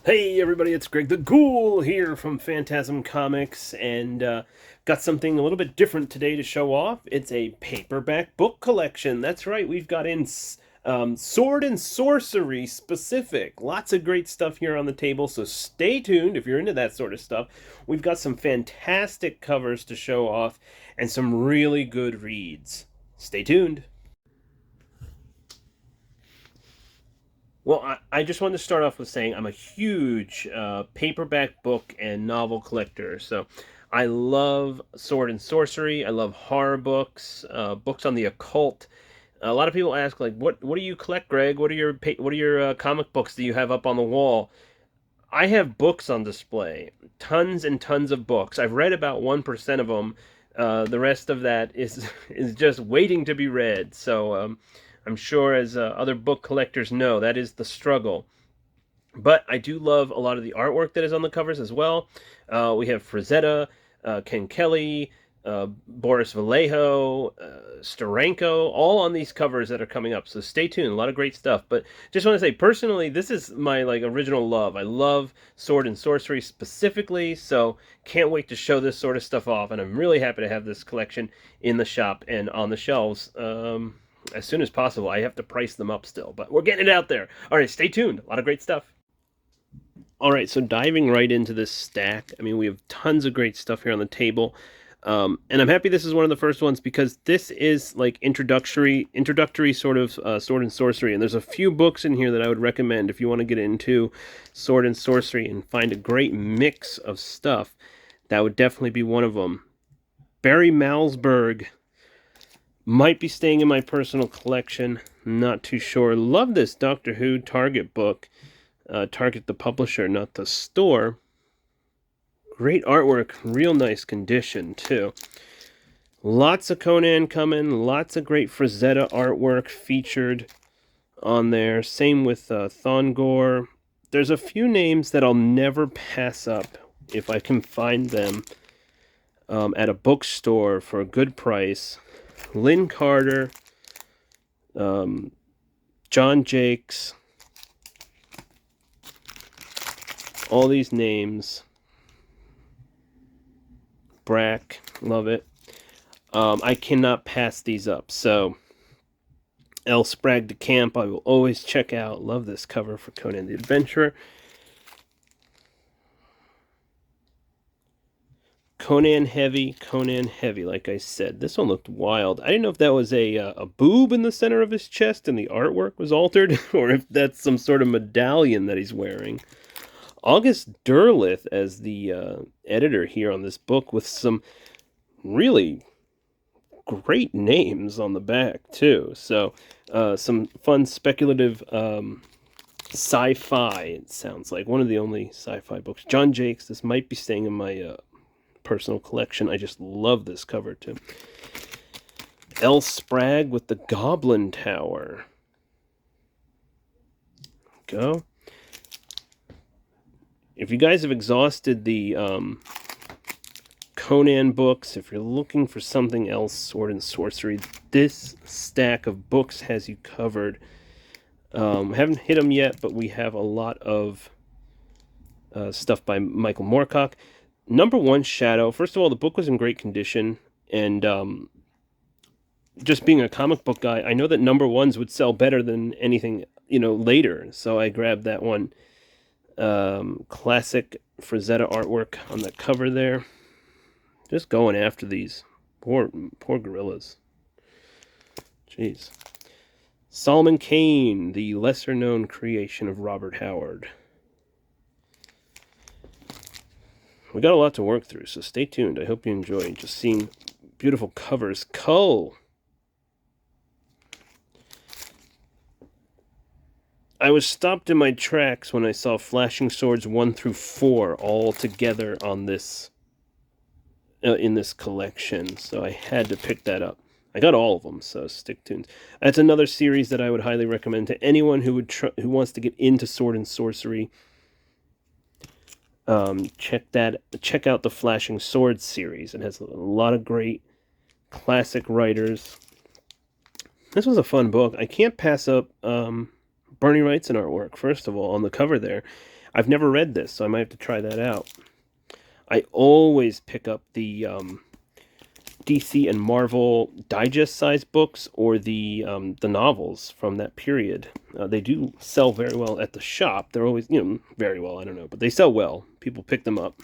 Hey everybody, it's Greg the Ghoul here from Phantasm Comics, and got something a little bit different today to show off. It's a paperback book collection. That's right, we've got in Sword and Sorcery specific. Lots of great stuff here on the table, so stay tuned if you're into that sort of stuff. We've got some fantastic covers to show off and some really good reads. Stay tuned. Well, I just wanted to start off with saying I'm a huge paperback book and novel collector. So I love Sword and Sorcery. I love horror books, books on the occult. A lot of people ask, like, what do you collect, Greg? What are your comic books that you have up on the wall? I have books on display, tons and tons of books. I've read about 1% of them. The rest of that is is just waiting to be read. So I'm sure, as other book collectors know, that is the struggle. But I do love a lot of the artwork that is on the covers as well. We have Frazetta, Ken Kelly, Boris Vallejo, Steranko, all on these covers that are coming up. So stay tuned. A lot of great stuff. But just want to say, personally, this is my original love. I love Sword and Sorcery specifically. So can't wait to show this sort of stuff off. And I'm really happy to have this collection in the shop and on the shelves. As soon as possible. I have to price them up still, but we're getting it out there. All right, stay tuned. A lot of great stuff. All right, so diving right into this stack, I mean, we have tons of great stuff here on the table. And I'm happy this is one of the first ones because this is like introductory sort of sword and sorcery. And there's a few books in here that I would recommend if you want to get into sword and sorcery and find a great mix of stuff. That would definitely be one of them. Barry Malzberg might be staying in my personal collection. Not too sure. Love this Doctor Who Target book. Target the publisher, not the store. Great artwork, real nice condition too. Lots of Conan coming, lots of great Frazetta artwork featured on there. Same with Thongor. There's a few names that I'll never pass up if I can find them at a bookstore for a good price. Lynn Carter, John Jakes, all these names. Brack, love it. I cannot pass these up. So, L. Sprague de Camp, I will always check out. Love this cover for Conan the Adventurer. Conan heavy, like I said. This one looked wild. I didn't know if that was a boob in the center of his chest and the artwork was altered, or if that's some sort of medallion that he's wearing. August Derleth as the editor here on this book with some really great names on the back, too. So, some fun speculative sci-fi, it sounds like. One of the only sci-fi books. John Jakes, this might be staying in my personal collection. I just love this cover, too. L. Sprague with the Goblin Tower. Go. If you guys have exhausted the Conan books, if you're looking for something else, sword and sorcery, this stack of books has you covered. Haven't hit them yet, but we have a lot of stuff by Michael Moorcock. Number one, Shadow. First of all, the book was in great condition, and just being a comic book guy, I know that number ones would sell better than anything, later. So I grabbed that one. Classic Frazetta artwork on the cover there. Just going after these poor gorillas. Jeez. Solomon Kane, the lesser-known creation of Robert Howard. We got a lot to work through, so stay tuned. I hope you enjoy just seeing beautiful covers. Cull. I was stopped in my tracks when I saw Flashing Swords 1 through 4 all together on this in this collection, so I had to pick that up. I got all of them, so stick tuned. That's another series that I would highly recommend to anyone who wants to get into sword and sorcery. Check out the Flashing Swords series. It has a lot of great classic writers. This was a fun book. I can't pass up Bernie Wrightson artwork, first of all, on the cover there. I've never read this, so I might have to try that out. I always pick up the DC and Marvel digest-sized books or the novels from that period. They do sell very well at the shop. They're always, very well, I don't know, but they sell well. People pick them up.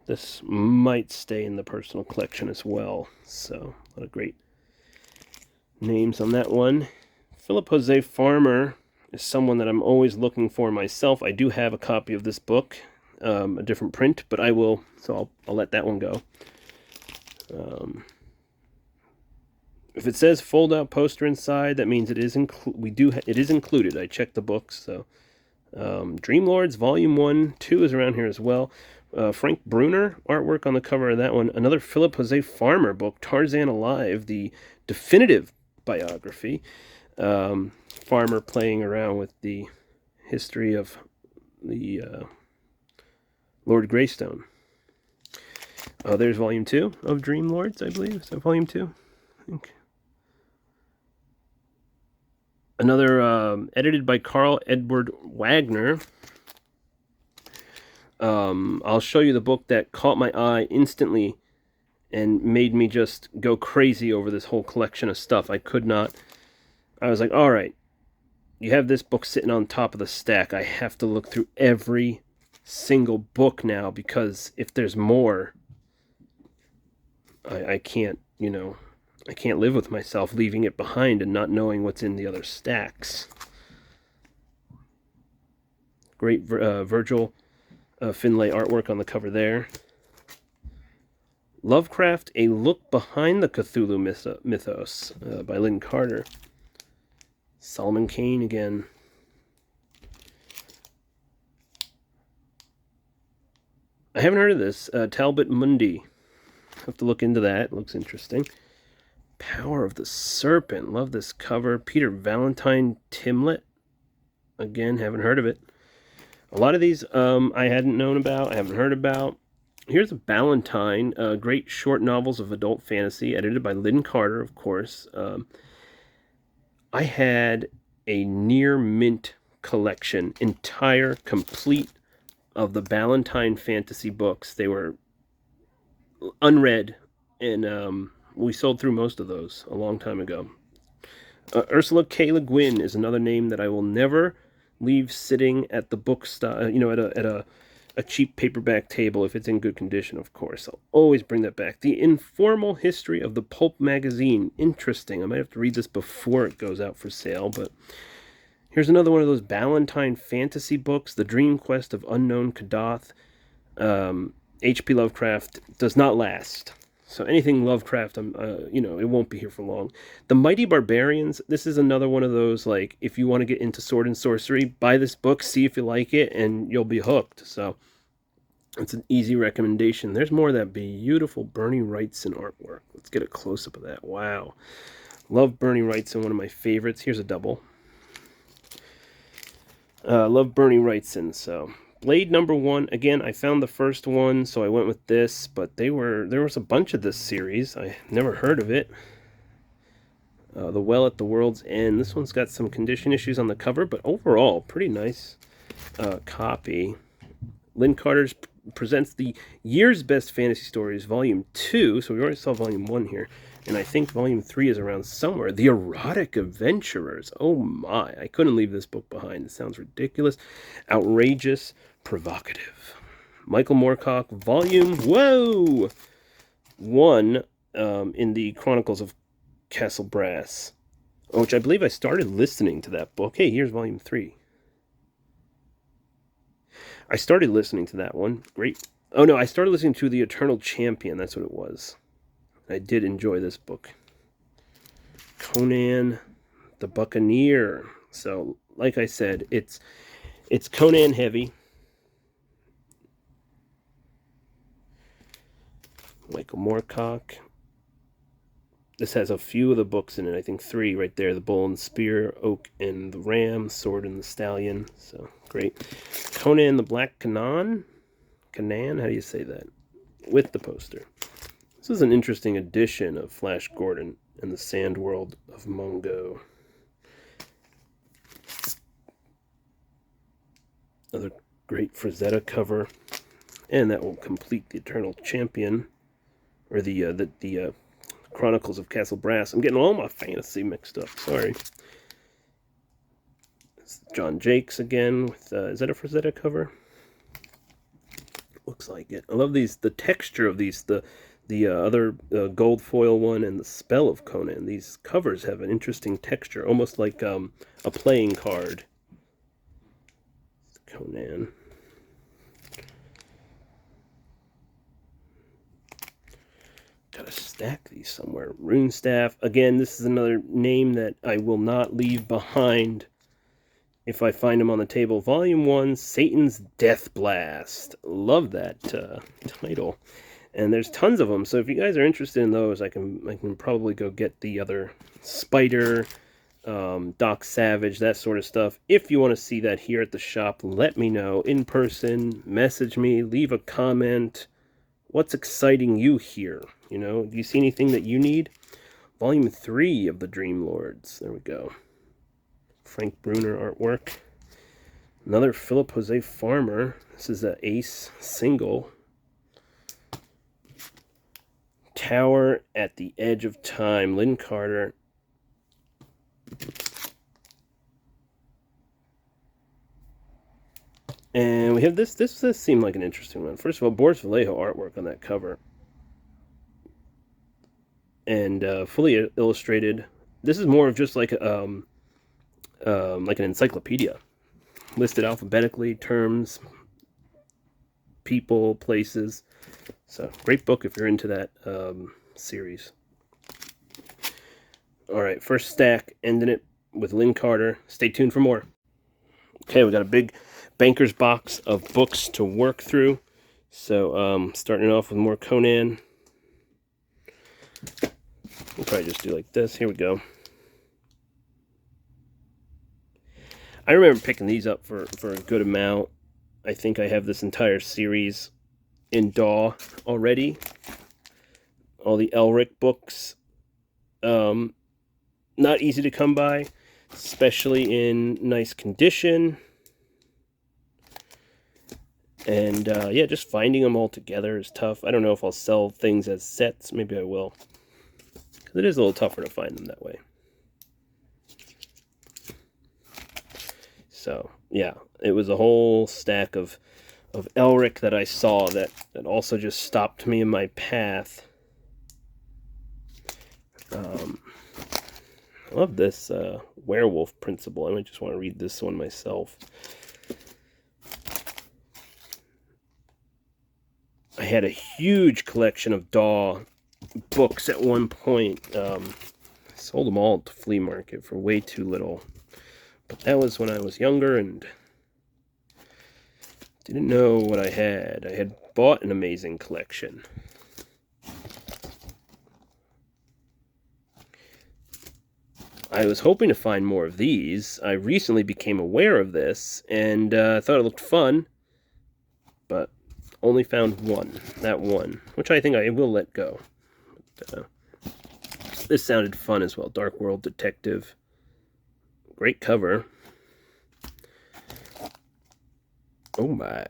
This might stay in the personal collection as well. So, a lot of great names on that one. Philip Jose Farmer is someone that I'm always looking for myself. I do have a copy of this book, a different print, but I'll let that one go. If it says fold-out poster inside, that means it is included. I checked the books, so Dreamlords Volume 1, 2 is around here as well. Frank Bruner artwork on the cover of that one. Another Philip Jose Farmer book, Tarzan Alive, the definitive biography. Farmer playing around with the history of the Lord Greystone. There's Volume 2 of Dreamlords, I believe. Is that Volume 2? I think. Another edited by Carl Edward Wagner. I'll show you the book that caught my eye instantly and made me just go crazy over this whole collection of stuff. I was like, all right, you have this book sitting on top of the stack. I have to look through every single book now, because if there's more, I can't, I can't live with myself leaving it behind and not knowing what's in the other stacks. Great Virgil Finlay artwork on the cover there. Lovecraft, A Look Behind the Cthulhu Mythos by Lynn Carter. Solomon Kane again. I haven't heard of this. Talbot Mundi. Have to look into that. It looks interesting. Power of the Serpent. Love this cover. Peter Valentine Timlet. Again, haven't heard of it. A lot of these I hadn't known about. I haven't heard about. Here's a Ballantine. Great short novels of adult fantasy. Edited by Lynn Carter, of course. I had a near mint collection. Entire, complete of the Ballantine fantasy books. They were unread, and we sold through most of those a long time ago. Ursula K. Le Guin is another name that I will never leave sitting at the bookstore, at a cheap paperback table if it's in good condition, of course. I'll always bring that back. The Informal History of the Pulp Magazine. Interesting. I might have to read this before it goes out for sale, but here's another one of those Ballantine fantasy books, The Dream Quest of Unknown Kadath. H.P. Lovecraft does not last. So anything Lovecraft, it won't be here for long. The Mighty Barbarians, this is another one of those, like, if you want to get into sword and sorcery, buy this book, see if you like it, and you'll be hooked. So it's an easy recommendation. There's more of that beautiful Bernie Wrightson artwork. Let's get a close-up of that. Wow. Love Bernie Wrightson, one of my favorites. Here's a double. Love Bernie Wrightson, so... Blade number 1, again, I found the first one, so I went with this, but there was a bunch of this series. I never heard of it. The Well at the World's End. This one's got some condition issues on the cover, but overall, pretty nice copy. Lynn Carter presents the Year's Best Fantasy Stories, Volume 2, so we already saw Volume 1 here, and I think Volume 3 is around somewhere. The Erotic Adventurers. Oh my, I couldn't leave this book behind. It sounds ridiculous, outrageous, provocative. Michael Moorcock, Volume 1 in the Chronicles of Castle Brass, which I believe I started listening to that book. Hey, here's Volume 3. I started listening to that one. Great. Oh no, I started listening to The Eternal Champion. That's what it was. I did enjoy this book. Conan the Buccaneer. So, like I said, it's Conan heavy. Michael Moorcock. This has a few of the books in it. I think 3 right there. The Bull and the Spear, Oak and the Ram, Sword and the Stallion. So, great. Conan the Black Canaan? Canaan? How do you say that? With the poster. This is an interesting edition of Flash Gordon and the Sand World of Mungo. Another great Frazetta cover. And that will complete the Eternal Champion, or the Chronicles of Castle Brass. I'm getting all my fantasy mixed up. Sorry. It's John Jakes again with is that a Frazetta cover? Looks like it. I love these. The texture of these. The other gold foil one and the Spell of Conan. These covers have an interesting texture, almost like a playing card. Conan. Gotta stack these somewhere. Runestaff. Again, this is another name that I will not leave behind if I find them on the table. Volume 1, Satan's Death Blast. Love that title. And there's tons of them, so if you guys are interested in those, I can probably go get the other Spider, Doc Savage, that sort of stuff. If you want to see that here at the shop, let me know in person, message me, leave a comment. What's exciting you here? You know, do you see anything that you need? Volume 3 of the Dream Lords. There we go. Frank Bruner artwork. Another Philip Jose Farmer. This is an Ace single. Tower at the Edge of Time. Lynn Carter. And we have this. This seemed like an interesting one. First of all, Boris Vallejo artwork on that cover. And fully illustrated. This is more of just like an encyclopedia. Listed alphabetically, terms, people, places. So, great book if you're into that series. Alright, first stack, ending it with Lynn Carter. Stay tuned for more. Okay, we got a big banker's box of books to work through. So, starting off with more Conan. We'll probably just do like this. Here we go. I remember picking these up for a good amount. I think I have this entire series in DAW already. All the Elric books. Not easy to come by, especially in nice condition. And yeah, just finding them all together is tough. I don't know if I'll sell things as sets. Maybe I will. Because it is a little tougher to find them that way. So, yeah, it was a whole stack of Elric that I saw that also just stopped me in my path. I love this werewolf principle. I might just want to read this one myself. I had a huge collection of DAW books at one point. I sold them all at the flea market for way too little. But that was when I was younger and didn't know what I had. I had bought an amazing collection. I was hoping to find more of these. I recently became aware of this and thought it looked fun, but only found one. That one, which I think I will let go. But, this sounded fun as well. Dark World Detective. Great cover. Oh my.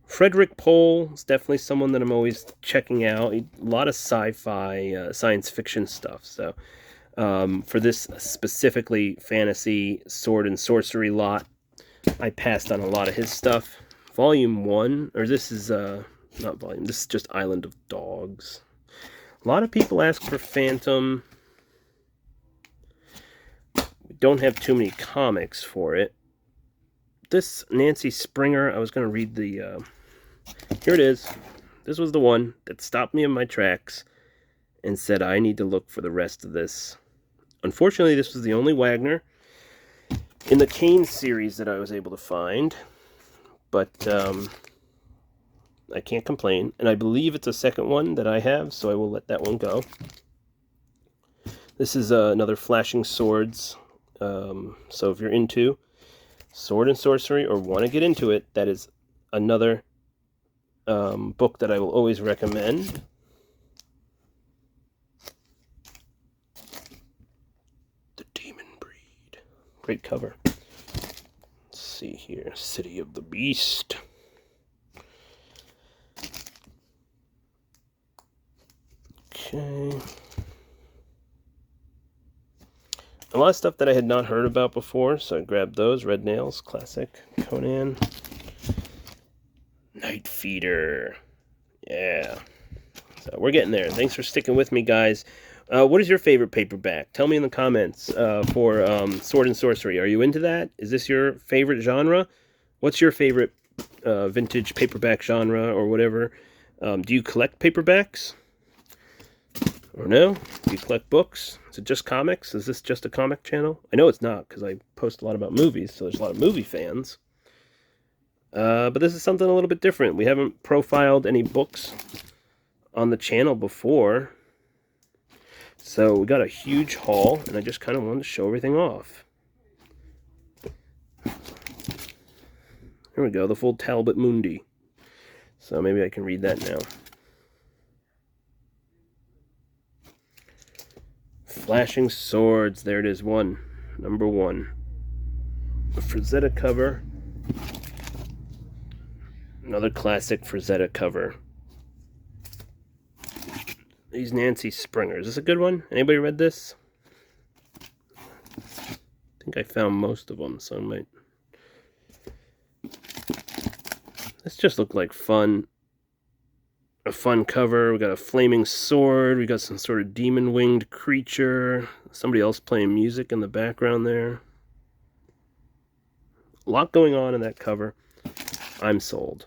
Frederick Pohl is definitely someone that I'm always checking out. A lot of sci-fi, science fiction stuff. So for this specifically fantasy sword and sorcery lot, I passed on a lot of his stuff. Volume 1, or this is not volume, this is just Island of Dogs. A lot of people ask for Phantom. We don't have too many comics for it. This Nancy Springer, I was going to read the... here it is. This was the one that stopped me in my tracks and said I need to look for the rest of this. Unfortunately, this was the only Wagner in the Kane series that I was able to find. But I can't complain. And I believe it's a second one that I have, so I will let that one go. This is another Flashing Swords. So if you're into sword and sorcery or want to get into it, that is another book that I will always recommend. The Demon Breed. Great cover. see here. City of the Beast. Okay. A lot of stuff that I had not heard about before, so I grabbed those. Red Nails, classic. Conan. Night Feeder. Yeah. So we're getting there. Thanks for sticking with me, guys. What is your favorite paperback? Tell me in the comments for Sword and Sorcery. Are you into that? Is this your favorite genre? What's your favorite vintage paperback genre or whatever? Do you collect paperbacks? Or no? Do you collect books? Is it just comics? Is this just a comic channel? I know it's not, because I post a lot about movies, so there's a lot of movie fans. But this is something a little bit different. We haven't profiled any books on the channel before. So we got a huge haul, and I just kind of wanted to show everything off. Here we go, the full Talbot Mundi. So maybe I can read that now. Flashing Swords, there it is, number 1. A Frazetta cover. Another classic Frazetta cover. These Nancy Springer. Is this a good one? Anybody read this? I think I found most of them, so I might... This just looked like fun. A fun cover. We got a flaming sword. We got some sort of demon-winged creature. Somebody else playing music in the background there. A lot going on in that cover. I'm sold.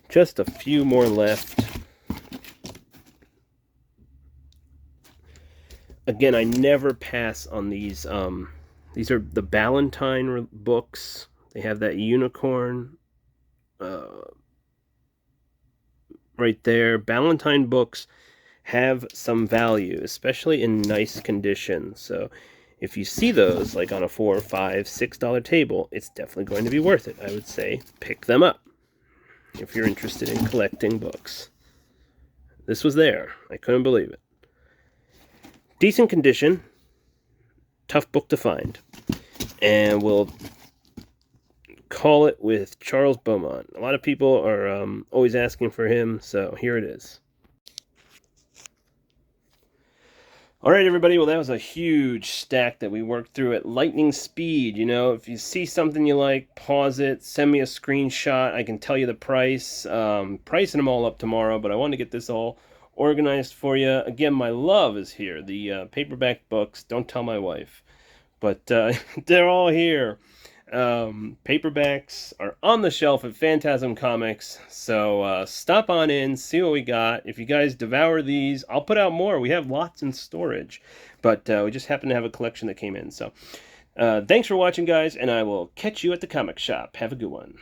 Just a few more left. Again, I never pass on these. These are the Ballantine books. They have that unicorn right there. Ballantine books have some value, especially in nice condition. So if you see those like on a $4, $5, $6 table, it's definitely going to be worth it. I would say pick them up if you're interested in collecting books. This was there. I couldn't believe it. Decent condition. Tough book to find. And we'll call it with Charles Beaumont. A lot of people are always asking for him, so here it is. All right, everybody. Well, that was a huge stack that we worked through at lightning speed. You know, if you see something you like, pause it, send me a screenshot. I can tell you the price. Pricing them all up tomorrow, but I want to get this all organized for you. Again, my love is here. The paperback books. Don't tell my wife. But they're all here. Paperbacks are on the shelf at Phantasm Comics, so stop on in, see what we got. If you guys devour these, I'll put out more. We have lots in storage, but we just happen to have a collection that came in. So thanks for watching, guys, and I will catch you at the comic shop. Have a good one.